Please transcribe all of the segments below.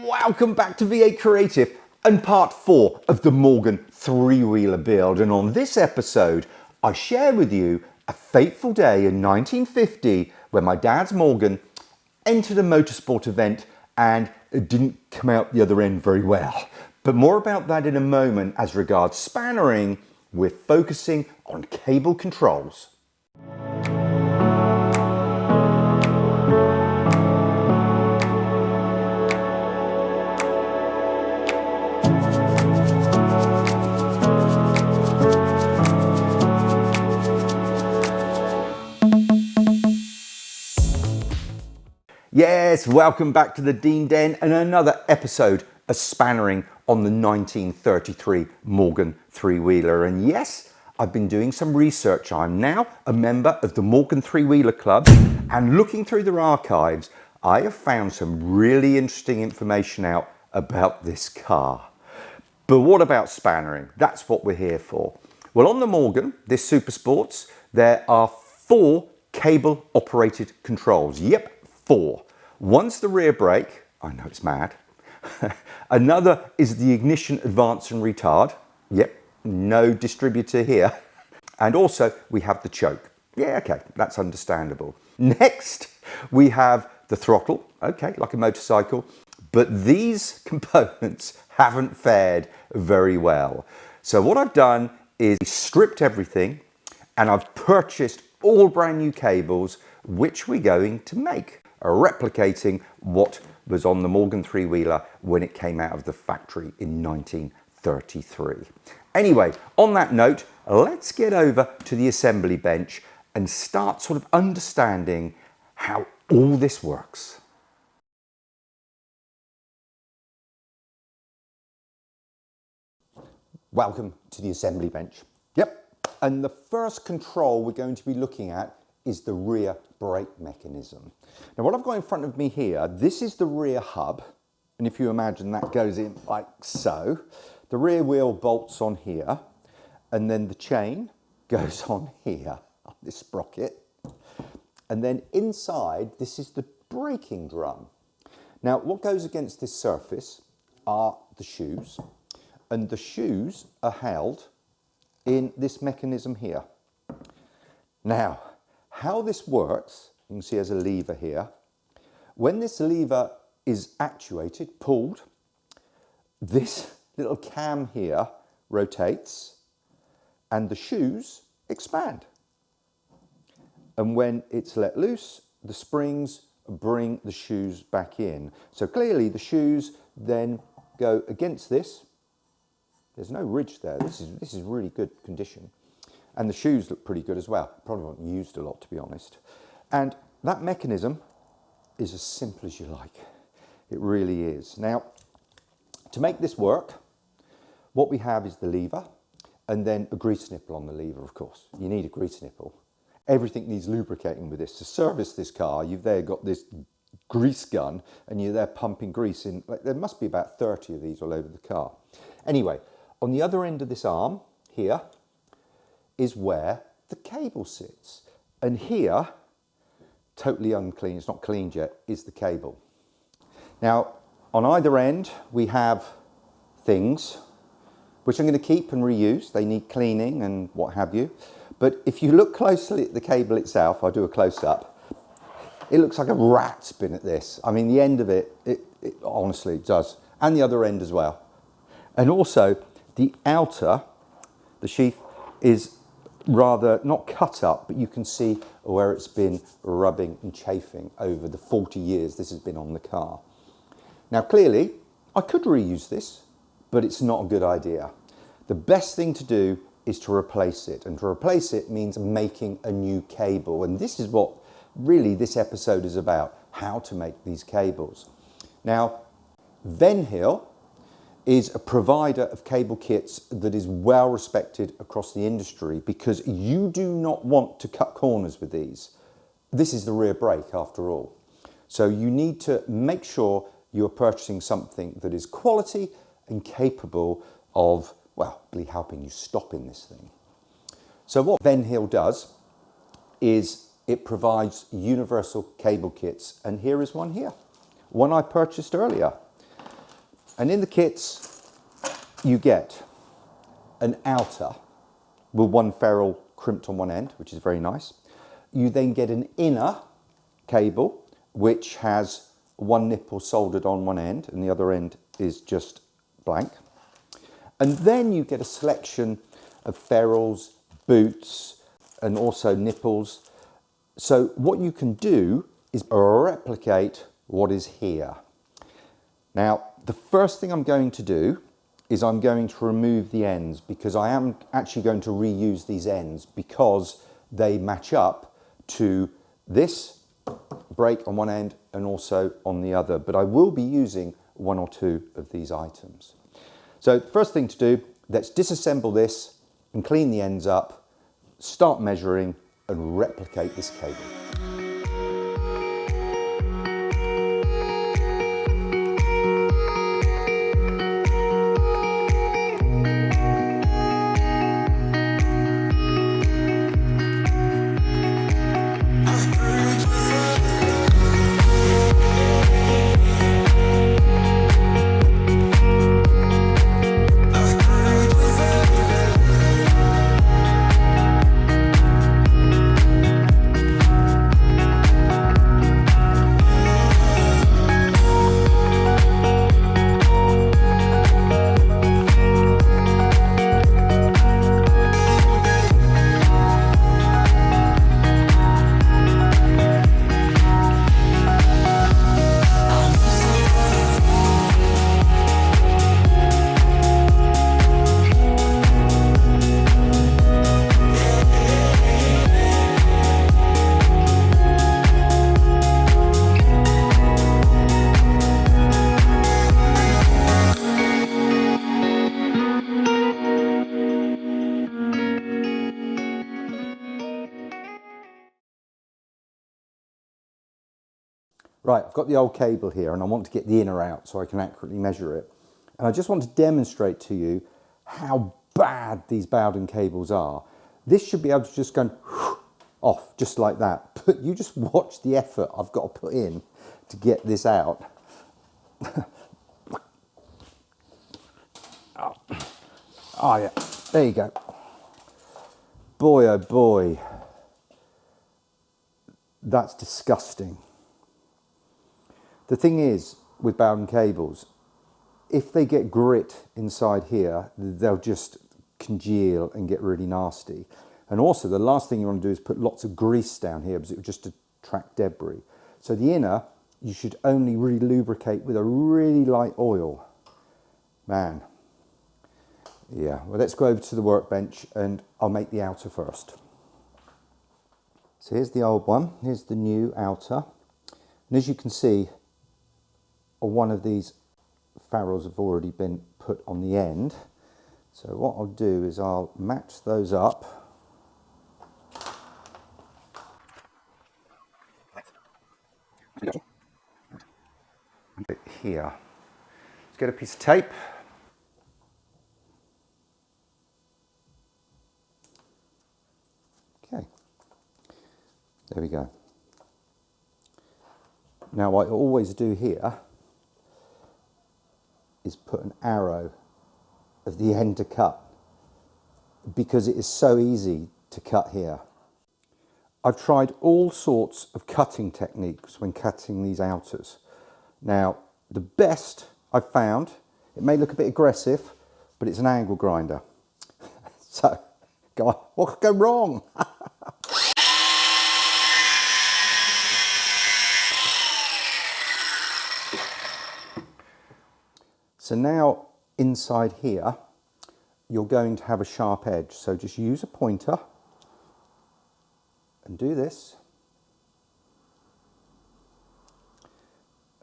welcome back to V8 Creative and part 4 of the Morgan three-wheeler build. And on this episode, I share with you a fateful day in 1950 when my dad's Morgan entered a motorsport event and it didn't come out the other end very well. But more about that in a moment. As regards spannering, we're focusing on cable controls. Yes, welcome back to the Dean Den and another episode of spannering on the 1933 Morgan three-wheeler. And yes, I've been doing some research. I'm now a member of the Morgan Three-Wheeler Club, and looking through their archives, I have found some really interesting information out about this car. But what about spannering? That's what we're here for. Well, on the Morgan, this Super Sports, there are 4 cable operated controls. Yep. 4. One's the rear brake. I know it's mad. Another is the ignition advance and retard. Yep, no distributor here. And also we have the choke. Yeah, okay, that's understandable. Next, we have the throttle. Okay, like a motorcycle. But these components haven't fared very well. So what I've done is stripped everything and I've purchased all brand new cables, which we're going to make, replicating what was on the Morgan three-wheeler when it came out of the factory in 1933. Anyway, on that note, let's get over to the assembly bench and start sort of understanding how all this works. Welcome to the assembly bench. Yep, and the first control we're going to be looking at is the rear brake mechanism. Now what I've got in front of me here, this is the rear hub, and if you imagine that goes in like so. The rear wheel bolts on here, and then the chain goes on here, on this sprocket. And then inside, this is the braking drum. Now what goes against this surface are the shoes, and the shoes are held in this mechanism here. Now, how this works, you can see there's a lever here. When this lever is actuated, pulled, this little cam here rotates and the shoes expand. And when it's let loose, the springs bring the shoes back in. So clearly the shoes then go against this. There's no ridge there. This is really good condition. And the shoes look pretty good as well. Probably weren't used a lot, to be honest. And that mechanism is as simple as you like. It really is. Now, to make this work, what we have is the lever and then a grease nipple on the lever, of course. You need a grease nipple. Everything needs lubricating with this. To service this car, you've there got this grease gun and you're there pumping grease in. Like, there must be about 30 of these all over the car. Anyway, on the other end of this arm here, is where the cable sits. And here, totally unclean, it's not cleaned yet, is the cable. Now, on either end, we have things which I'm going to keep and reuse. They need cleaning and what have you. But if you look closely at the cable itself, I'll do a close-up, it looks like a rat's been at this. I mean, the end of it honestly does. And the other end as well. And also, the outer, the sheath, is rather not cut up, but you can see where it's been rubbing and chafing over the 40 years this has been on the car. Now clearly I could reuse this, but it's not a good idea. The best thing to do is to replace it, and to replace it means making a new cable, and this is what really this episode is about, how to make these cables. Now Venhill is a provider of cable kits that is well respected across the industry, because you do not want to cut corners with these. This is the rear brake after all. So you need to make sure you're purchasing something that is quality and capable of, well, helping you stop in this thing. So what Venhill does is it provides universal cable kits, and here is one here, one I purchased earlier. And in the kits, you get an outer with one ferrule crimped on one end, which is very nice. You then get an inner cable, which has one nipple soldered on one end and the other end is just blank. And then you get a selection of ferrules, boots, and also nipples. So what you can do is replicate what is here. Now, the first thing I'm going to do is I'm going to remove the ends, because I am actually going to reuse these ends because they match up to this brake on one end and also on the other, but I will be using one or two of these items. So the first thing to do, let's disassemble this and clean the ends up, start measuring and replicate this cable. Right, I've got the old cable here and I want to get the inner out so I can accurately measure it. And I just want to demonstrate to you how bad these Bowden cables are. This should be able to just go off just like that. But you just watch the effort I've got to put in to get this out. Oh yeah, there you go. Boy, oh boy, that's disgusting. The thing is, with Bowden cables, if they get grit inside here, they'll just congeal and get really nasty. And also, the last thing you want to do is put lots of grease down here because it will just attract debris. So the inner, you should only really lubricate with a really light oil. Man. Yeah, well, let's go over to the workbench and I'll make the outer first. So here's the old one, here's the new outer. And as you can see, one of these ferrules have already been put on the end. So what I'll do is I'll match those up. Here. Let's get a piece of tape. Okay. There we go. Now what I always do here is put an arrow of the end to cut because it is so easy to cut here. I've tried all sorts of cutting techniques when cutting these outers. Now the best I've found, it may look a bit aggressive, but it's an angle grinder. So go on, what could go wrong? So now inside here, you're going to have a sharp edge. So just use a pointer and do this.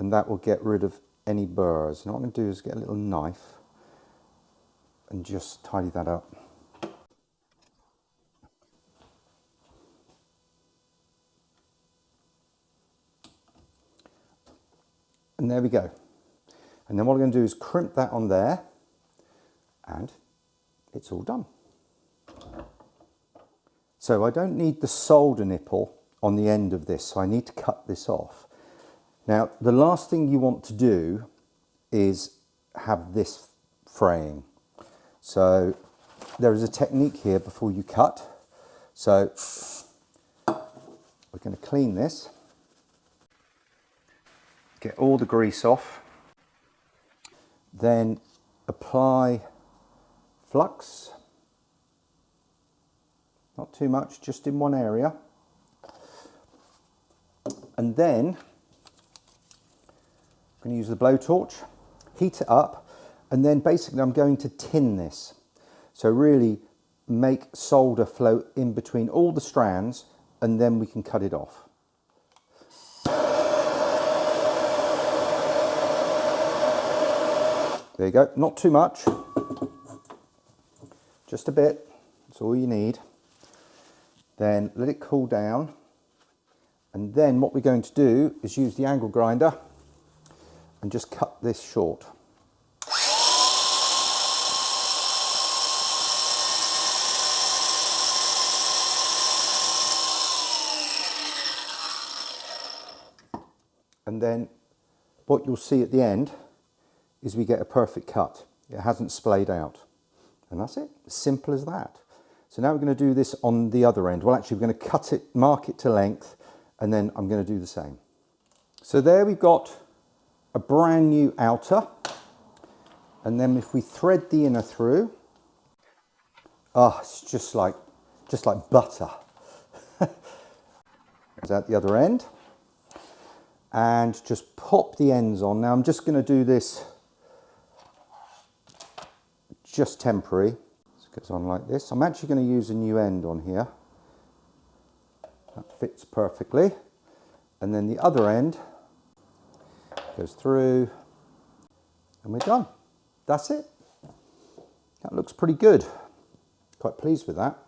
And that will get rid of any burrs. Now what I'm going to do is get a little knife and just tidy that up. And there we go. And then what I'm going to do is crimp that on there and it's all done. So I don't need the solder nipple on the end of this, so I need to cut this off. Now the last thing you want to do is have this fraying. So there is a technique here before you cut. So we're going to clean this, get all the grease off, then apply flux, not too much, just in one area, and then I'm going to use the blowtorch, heat it up, and then basically I'm going to tin this. So really make solder flow in between all the strands, and then we can cut it off. There you go, not too much, just a bit, that's all you need. Then let it cool down, and then what we're going to do is use the angle grinder and just cut this short. And then what you'll see at the end is we get a perfect cut. It hasn't splayed out. And that's it, as simple as that. So now we're going to do this on the other end. Well, actually, we're going to cut it, mark it to length, and then I'm going to do the same. So there we've got a brand new outer. And then if we thread the inner through, oh, it's just like butter. Goes out the other end. And just pop the ends on. Now I'm just going to do this just temporary. So it goes on like this. I'm actually going to use a new end on here. That fits perfectly. And then the other end goes through and we're done. That's it. That looks pretty good. Quite pleased with that.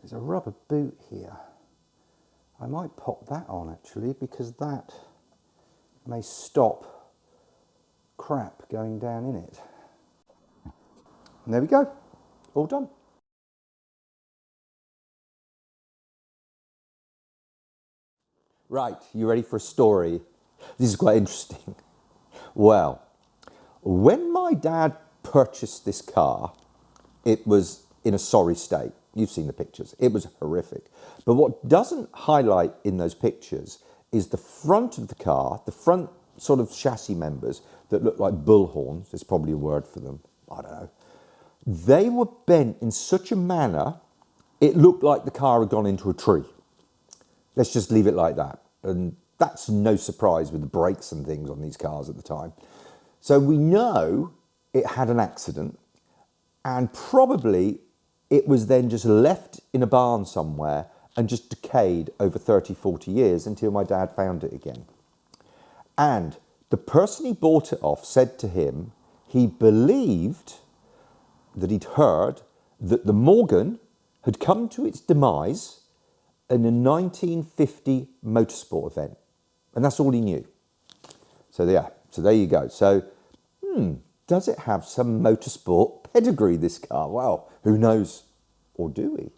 There's a rubber boot here. I might pop that on actually, because that may stop crap going down in it. And there we go, all done. Right, you ready for a story? This is quite interesting. Well, when my dad purchased this car, it was in a sorry state. You've seen the pictures. It was horrific. But what doesn't highlight in those pictures is the front of the car, the front sort of chassis members that look like bullhorns. There's probably a word for them. I don't know. They were bent in such a manner, it looked like the car had gone into a tree. Let's just leave it like that. And that's no surprise with the brakes and things on these cars at the time. So we know it had an accident, and probably it was then just left in a barn somewhere and just decayed over 30, 40 years until my dad found it again. And the person he bought it off said to him he believed that he'd heard that the Morgan had come to its demise in a 1950 motorsport event. And that's all he knew. So yeah, so there you go. So, does it have some motorsport pedigree, this car? Well, who knows? Or do we?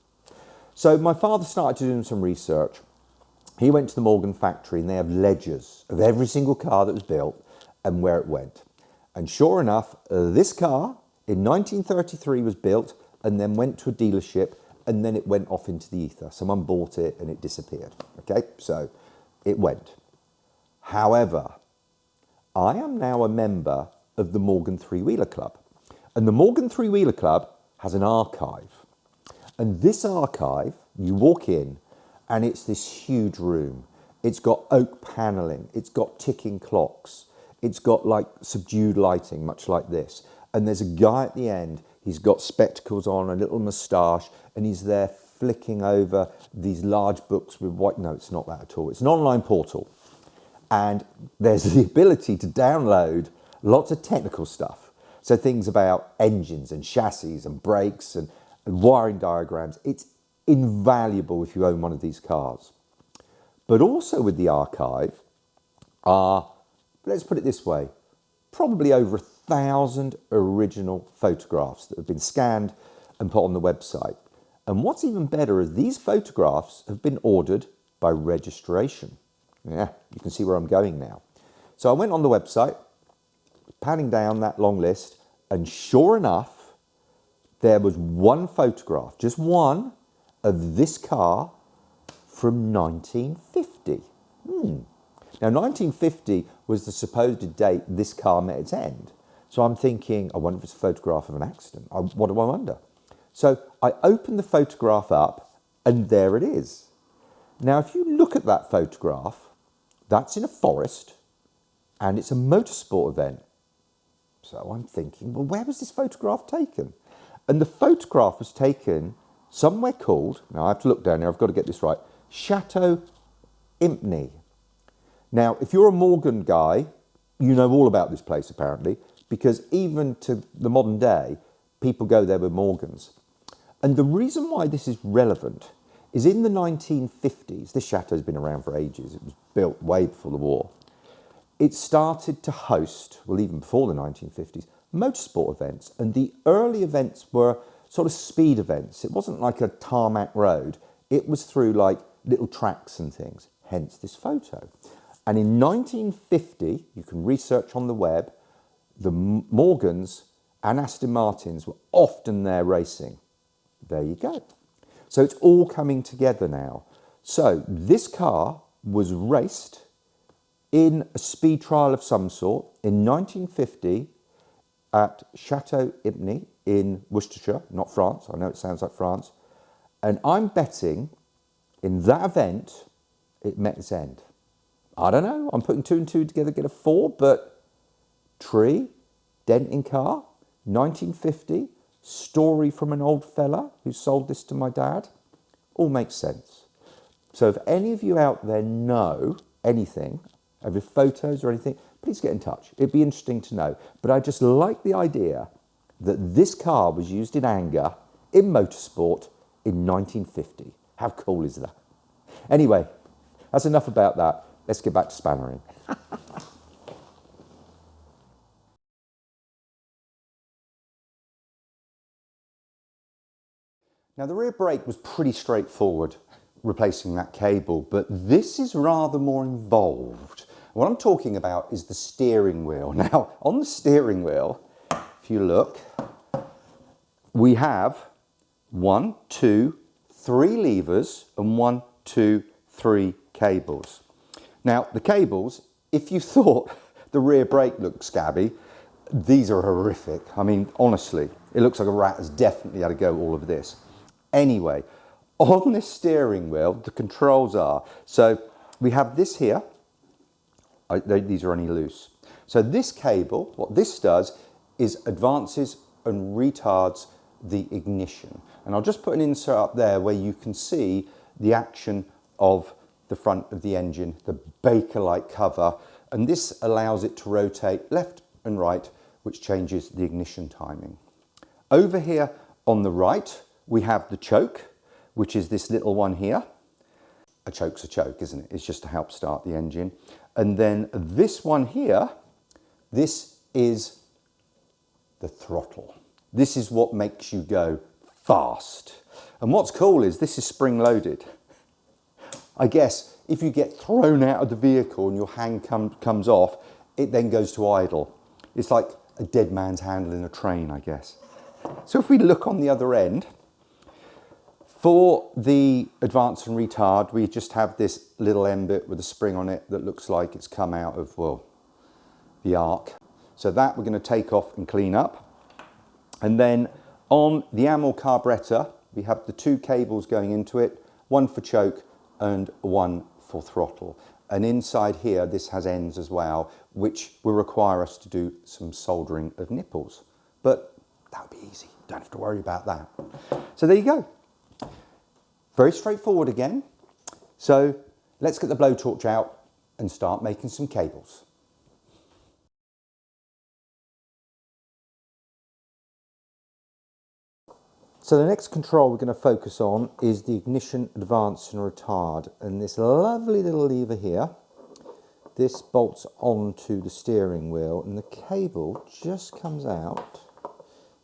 So my father started doing some research. He went to the Morgan factory and they have ledgers of every single car that was built and where it went. And sure enough, this car in 1933 was built and then went to a dealership and then it went off into the ether. Someone bought it and it disappeared. Okay, so it went. However, I am now a member of the Morgan Three-Wheeler Club. And the Morgan Three-Wheeler Club has an archive. And this archive, you walk in and it's this huge room. It's got oak paneling, it's got ticking clocks, it's got like subdued lighting, much like this. And there's a guy at the end, he's got spectacles on, a little moustache, and he's there flicking over these large books with white, no, it's not that at all. It's an online portal. And there's the ability to download lots of technical stuff. So things about engines and chassis and brakes and wiring diagrams. It's invaluable if you own one of these cars. But also with the archive are, let's put it this way, probably over 1,000 original photographs that have been scanned and put on the website. And what's even better is these photographs have been ordered by registration. Yeah, you can see where I'm going now. So I went on the website, panning down that long list, and sure enough, there was one photograph, just one, of this car from 1950. Now, 1950 was the supposed date this car met its end. So I'm thinking, I wonder if it's a photograph of an accident. What do I wonder? So I opened the photograph up, and there it is. Now, if you look at that photograph, that's in a forest, and it's a motorsport event. So I'm thinking, well, where was this photograph taken? And the photograph was taken somewhere called, now I have to look down here, I've got to get this right, Chateau Impney. Now, if you're a Morgan guy, you know all about this place apparently, because even to the modern day, people go there with Morgans. And the reason why this is relevant is in the 1950s, this chateau's been around for ages, it was built way before the war. It started to host, well, even before the 1950s, motorsport events. And the early events were sort of speed events. It wasn't like a tarmac road. It was through like little tracks and things, hence this photo. And in 1950, you can research on the web, the Morgans and Aston Martins were often there racing. There you go. So it's all coming together now. So this car was raced in a speed trial of some sort in 1950 at Chateau Impney in Worcestershire, not France. I know it sounds like France. And I'm betting in that event, it met its end. I don't know. I'm putting two and two together to get a 4, but tree, dent in car, 1950, story from an old fella who sold this to my dad, all makes sense. So if any of you out there know anything, have your photos or anything, please get in touch. It'd be interesting to know. But I just like the idea that this car was used in anger in motorsport in 1950. How cool is that? Anyway, that's enough about that. Let's get back to spannering. Now, the rear brake was pretty straightforward, replacing that cable, but this is rather more involved. What I'm talking about is the steering wheel. Now, on the steering wheel, if you look, we have 1, 2, 3 levers and 1, 2, 3 cables. Now, the cables, if you thought the rear brake looked scabby, these are horrific. I mean, honestly, it looks like a rat has definitely had to go all of this. Anyway, on this steering wheel, the controls are, so we have this here. These are only loose. So this cable, what this does is advances and retards the ignition. And I'll just put an insert up there where you can see the action of the front of the engine, the Baker-like cover, and this allows it to rotate left and right, which changes the ignition timing. Over here on the right, we have the choke, which is this little one here. A choke's a choke, isn't it? It's just to help start the engine. And then this one here, this is the throttle. This is what makes you go fast. And what's cool is this is spring loaded. I guess if you get thrown out of the vehicle and your hand comes off, it then goes to idle. It's like a dead man's handle in a train, I guess. So if we look on the other end, for the advance and retard, we just have this little end bit with a spring on it that looks like it's come out of, well, the ark. So that we're going to take off and clean up. And then on the Amel carburettor, we have the 2 cables going into it, one for choke and one for throttle. And inside here, this has ends as well, which will require us to do some soldering of nipples. But that would be easy. Don't have to worry about that. So there you go. Very straightforward again. So let's get the blowtorch out and start making some cables. So the next control we're going to focus on is the ignition, advance and retard. And this lovely little lever here, this bolts onto the steering wheel and the cable just comes out.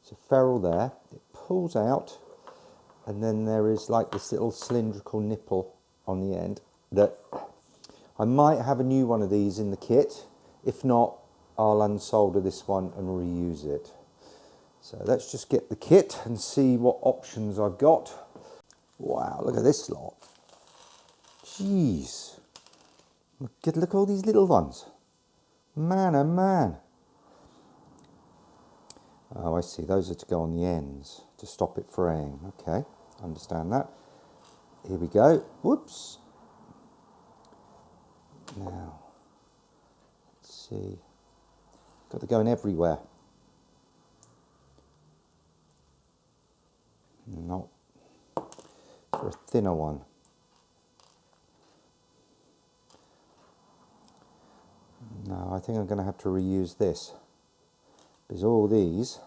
It's a ferrule there, it pulls out. And then there is like this little cylindrical nipple on the end that I might have a new one of these in the kit. If not, I'll unsolder this one and reuse it. So let's just get the kit and see what options I've got. Wow, look at this lot. Jeez. Look at all these little ones. Man, oh man. Oh, I see. Those are to go on the ends to stop it fraying. Okay, understand that. Here we go. Whoops. Now, let's see. Got to go in everywhere. Not for a thinner one. No, I think I'm going to have to reuse this. Because all these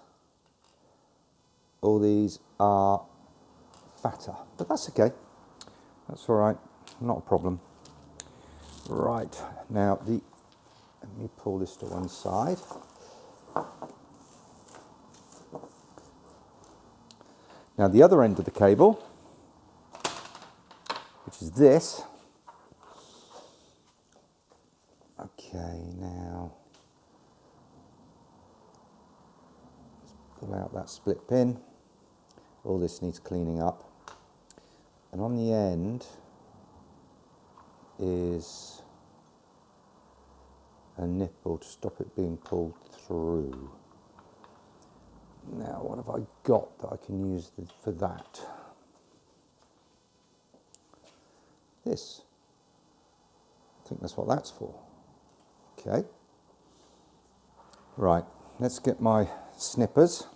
are fatter, but that's okay. That's all right, not a problem. Right, now let me pull this to one side. Now the other end of the cable, which is this. Okay, now pull out that split pin. All this needs cleaning up. And on the end is a nipple to stop it being pulled through. Now, what have I got that I can use for that? This. I think that's what that's for. Okay. Right, let's get my snippers.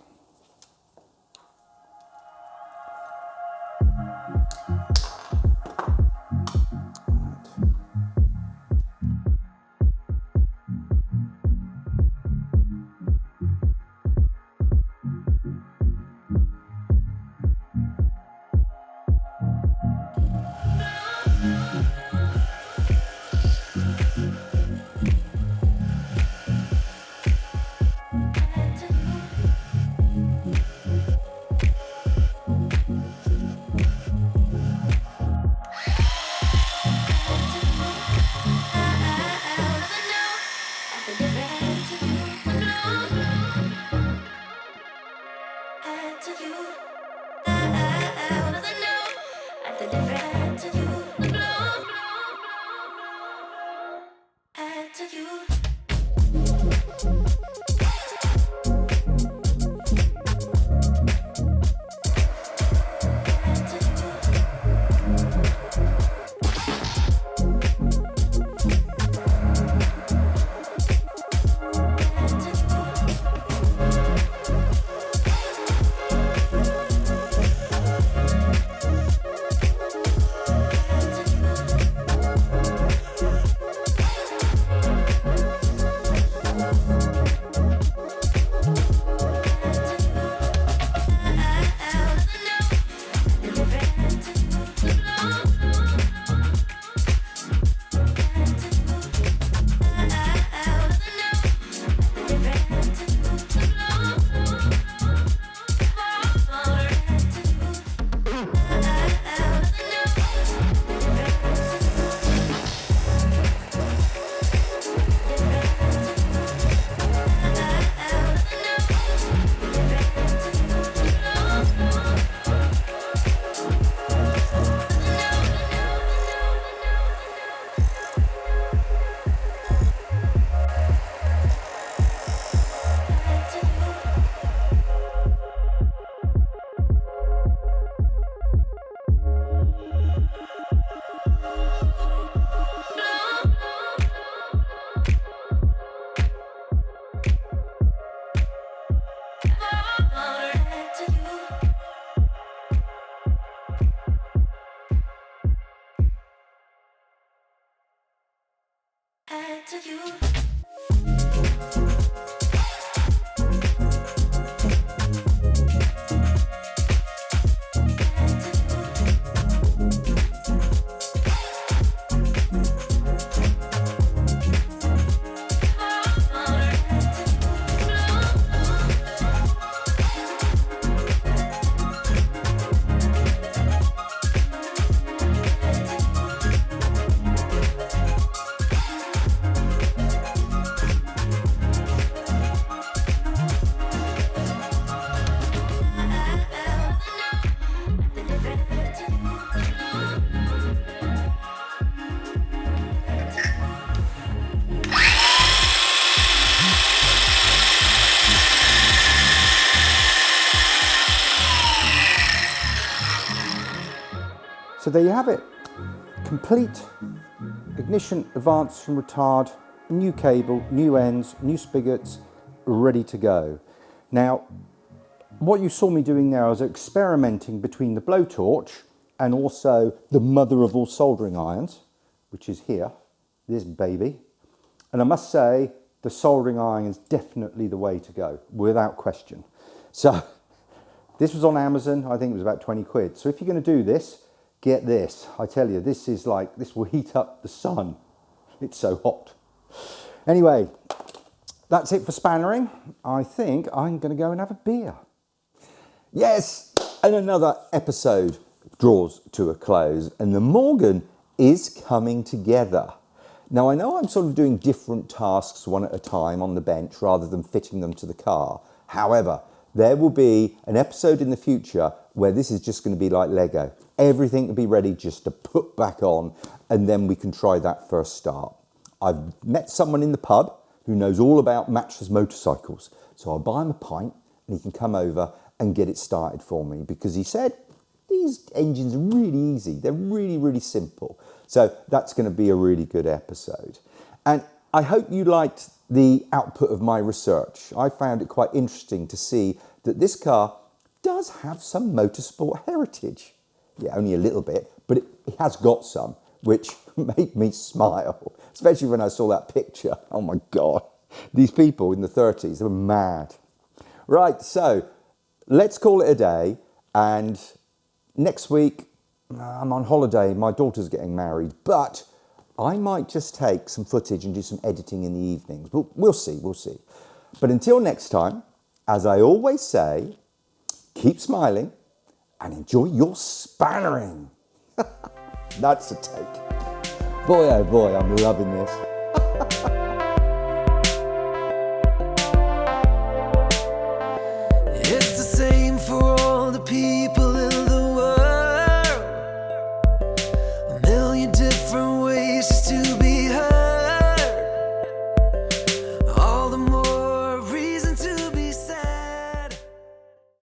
So there you have it. Complete ignition advance from retard, new cable, new ends, new spigots, ready to go. Now, what you saw me doing there, I was experimenting between the blowtorch and also the mother of all soldering irons, which is here, this baby. And I must say, the soldering iron is definitely the way to go, without question. So, this was on Amazon, I think it was about 20 quid. So if you're going to do this, get this. I tell you, this is like, this will heat up the sun. It's so hot. Anyway, that's it for spannering. I think I'm going to go and have a beer. Yes, and another episode draws to a close, and the Morgan is coming together. Now, I know I'm sort of doing different tasks one at a time on the bench rather than fitting them to the car. However, there will be an episode in the future where this is just going to be like Lego. Everything will be ready just to put back on, and then we can try that first start. I've met someone in the pub who knows all about Matchless motorcycles. So I'll buy him a pint and he can come over and get it started for me, because he said these engines are really easy. They're really, really simple. So that's going to be a really good episode. And I hope you liked the output of my research. I found it quite interesting to see that this car does have some motorsport heritage. Yeah, only a little bit, but it has got some, which made me smile, especially when I saw that picture. Oh my God, these people in the 30s, they were mad. Right, so let's call it a day, and next week I'm on holiday. My daughter's getting married, but I might just take some footage and do some editing in the evenings. But we'll see, we'll see. But until next time, as I always say, keep smiling and enjoy your spannering. That's a take. Boy, oh boy, I'm loving this.